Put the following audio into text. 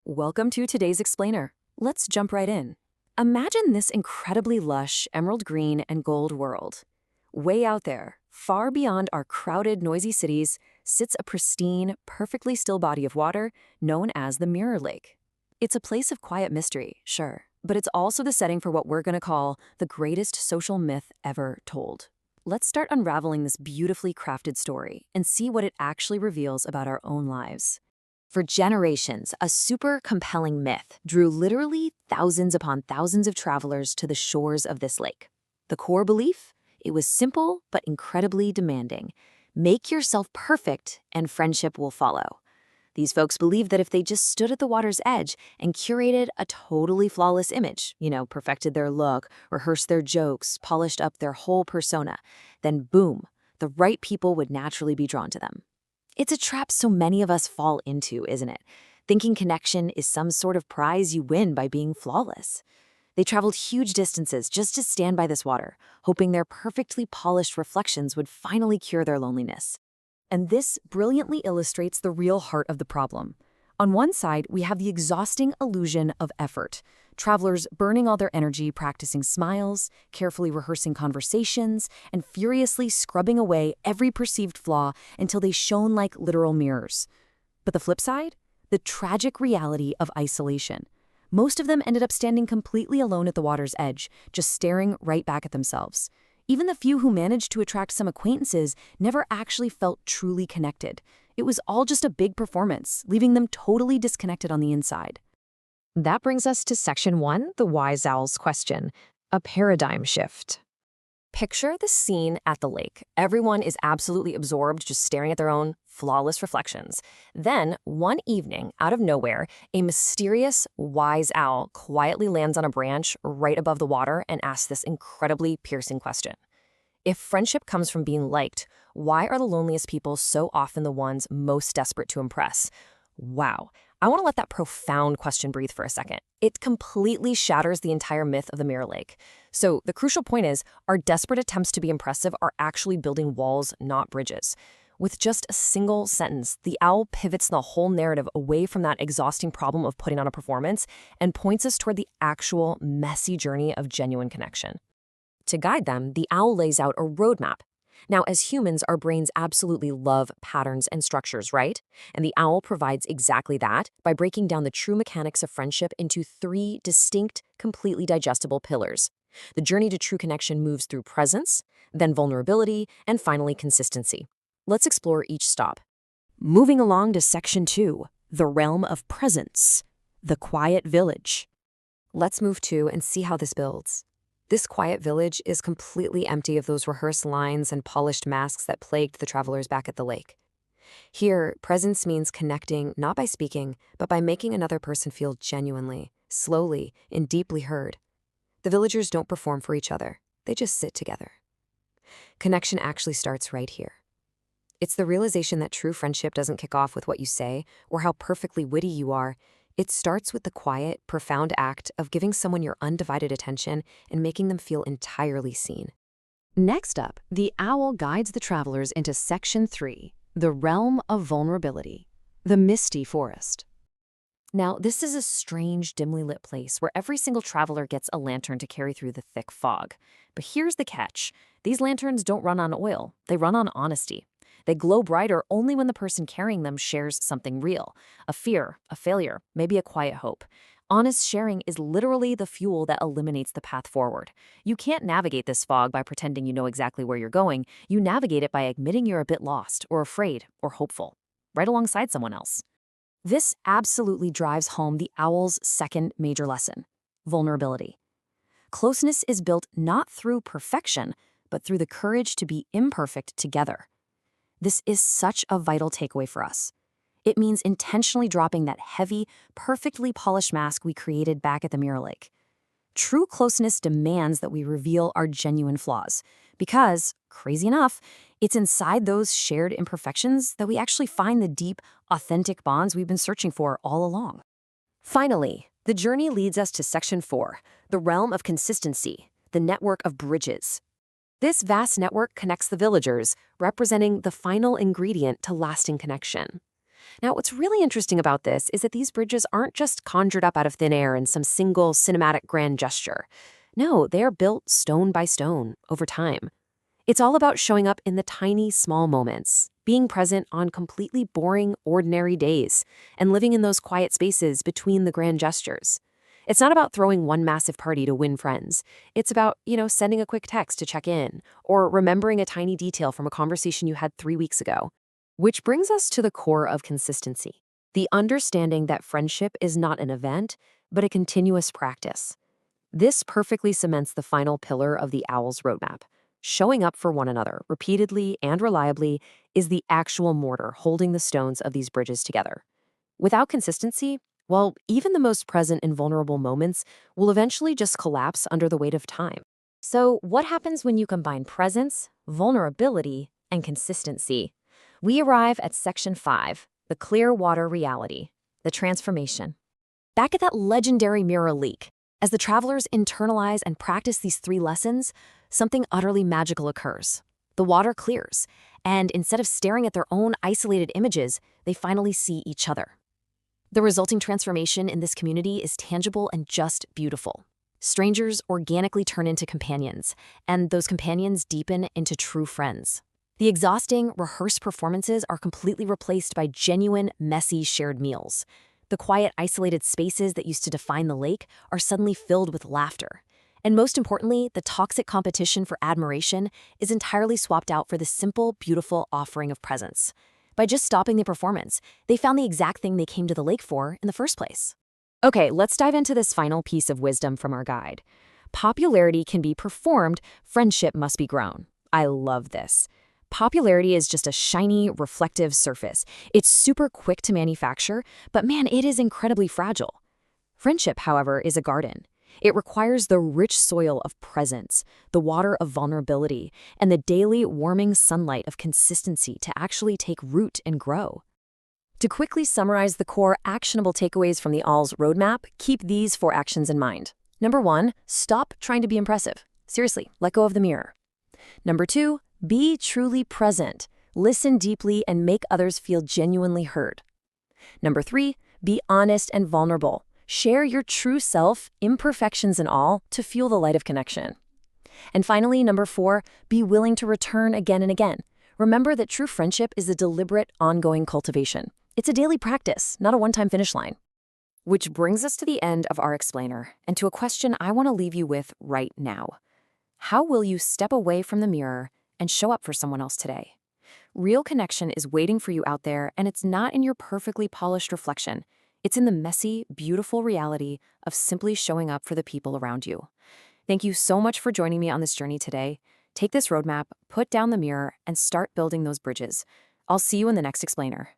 Welcome to today's explainer. Let's jump right in. Imagine this incredibly lush emerald green and gold world. Way out there, far beyond our crowded, noisy cities, sits a pristine, perfectly still body of water known as the Mirror Lake. It's a place of quiet mystery, sure, but it's also the setting for what we're going to call the greatest social myth ever told. Let's start unraveling this beautifully crafted story and see what it actually reveals about our own lives. For generations, a super compelling myth drew literally thousands upon thousands of travelers to the shores of this lake. The core belief? It was simple but incredibly demanding. Make yourself perfect and friendship will follow. These folks believed that if they just stood at the water's edge and curated a totally flawless image, perfected their look, rehearsed their jokes, polished up their whole persona, then boom, the right people would naturally be drawn to them. It's a trap so many of us fall into, isn't it? Thinking connection is some sort of prize you win by being flawless. They traveled huge distances just to stand by this water, hoping their perfectly polished reflections would finally cure their loneliness. And this brilliantly illustrates the real heart of the problem. On one side, we have the exhausting illusion of effort. Travelers burning all their energy practicing smiles, carefully rehearsing conversations, and furiously scrubbing away every perceived flaw until they shone like literal mirrors. But the flip side? The tragic reality of isolation. Most of them ended up standing completely alone at the water's edge, just staring right back at themselves. Even the few who managed to attract some acquaintances never actually felt truly connected. It was all just a big performance, leaving them totally disconnected on the inside. That brings us to Section 1, the Wise Owl's question, a paradigm shift. Picture the scene at the lake. Everyone is absolutely absorbed, just staring at their own flawless reflections. Then, one evening, out of nowhere, a mysterious wise owl quietly lands on a branch right above the water and asks this incredibly piercing question. If friendship comes from being liked, why are the loneliest people so often the ones most desperate to impress? Wow. I want to let that profound question breathe for a second. It completely shatters the entire myth of the Mirror Lake. So the crucial point is, our desperate attempts to be impressive are actually building walls, not bridges. With just a single sentence, the owl pivots the whole narrative away from that exhausting problem of putting on a performance and points us toward the actual messy journey of genuine connection. To guide them, the owl lays out a roadmap. Now, as humans, our brains absolutely love patterns and structures, right? And the owl provides exactly that by breaking down the true mechanics of friendship into 3 distinct, completely digestible pillars. The journey to true connection moves through presence, then vulnerability, and finally consistency. Let's explore each stop. Moving along to Section 2, the realm of presence, the quiet village. Let's move to and see how this builds. This quiet village is completely empty of those rehearsed lines and polished masks that plagued the travelers back at the lake. Here, presence means connecting not by speaking, but by making another person feel genuinely, slowly, and deeply heard. The villagers don't perform for each other. They just sit together. Connection actually starts right here. It's the realization that true friendship doesn't kick off with what you say or how perfectly witty you are. It starts with the quiet, profound act of giving someone your undivided attention and making them feel entirely seen. Next up, the owl guides the travelers into Section 3, the realm of vulnerability, the misty forest. Now, this is a strange, dimly lit place where every single traveler gets a lantern to carry through the thick fog. But here's the catch. These lanterns don't run on oil. They run on honesty. They glow brighter only when the person carrying them shares something real, a fear, a failure, maybe a quiet hope. Honest sharing is literally the fuel that eliminates the path forward. You can't navigate this fog by pretending you know exactly where you're going. You navigate it by admitting you're a bit lost or afraid or hopeful, right alongside someone else. This absolutely drives home the owl's second major lesson, vulnerability. Closeness is built not through perfection, but through the courage to be imperfect together. This is such a vital takeaway for us. It means intentionally dropping that heavy, perfectly polished mask we created back at the Mirror Lake. True closeness demands that we reveal our genuine flaws, because, crazy enough, it's inside those shared imperfections that we actually find the deep, authentic bonds we've been searching for all along. Finally, the journey leads us to Section 4, the realm of consistency, the network of bridges. This vast network connects the villagers, representing the final ingredient to lasting connection. Now, what's really interesting about this is that these bridges aren't just conjured up out of thin air in some single cinematic grand gesture. No, they are built stone by stone over time. It's all about showing up in the tiny, small moments, being present on completely boring, ordinary days, and living in those quiet spaces between the grand gestures. It's not about throwing one massive party to win friends. It's about, sending a quick text to check in, or remembering a tiny detail from a conversation you had 3 weeks ago. Which brings us to the core of consistency, the understanding that friendship is not an event, but a continuous practice. This perfectly cements the final pillar of the Owl's roadmap. Showing up for one another repeatedly and reliably is the actual mortar holding the stones of these bridges together. Without consistency, well, even the most present and vulnerable moments will eventually just collapse under the weight of time. So, what happens when you combine presence, vulnerability, and consistency? We arrive at Section 5, the clear water reality, the transformation. Back at that legendary mirror leak, as the travelers internalize and practice these 3 lessons, something utterly magical occurs. The water clears, and instead of staring at their own isolated images, they finally see each other. The resulting transformation in this community is tangible and just beautiful. Strangers organically turn into companions, and those companions deepen into true friends. The exhausting, rehearsed performances are completely replaced by genuine, messy, shared meals. The quiet, isolated spaces that used to define the lake are suddenly filled with laughter. And most importantly, the toxic competition for admiration is entirely swapped out for the simple, beautiful offering of presence. By just stopping the performance, they found the exact thing they came to the lake for in the first place. Okay, let's dive into this final piece of wisdom from our guide. Popularity can be performed, friendship must be grown. I love this. Popularity is just a shiny, reflective surface. It's super quick to manufacture, but man, it is incredibly fragile. Friendship, however, is a garden. It requires the rich soil of presence, the water of vulnerability, and the daily warming sunlight of consistency to actually take root and grow. To quickly summarize the core actionable takeaways from the Owl's roadmap, keep these 4 actions in mind. Number 1, stop trying to be impressive. Seriously, let go of the mirror. Number 2, be truly present. Listen deeply and make others feel genuinely heard. Number 3, be honest and vulnerable. Share your true self, imperfections and all, to fuel the light of connection. And finally, number 4, be willing to return again and again. Remember that true friendship is a deliberate, ongoing cultivation. It's a daily practice, not a one-time finish line. Which brings us to the end of our explainer, and to a question I want to leave you with right now. How will you step away from the mirror and show up for someone else today? Real connection is waiting for you out there, and it's not in your perfectly polished reflection. It's in the messy, beautiful reality of simply showing up for the people around you. Thank you so much for joining me on this journey today. Take this roadmap, put down the mirror, and start building those bridges. I'll see you in the next explainer.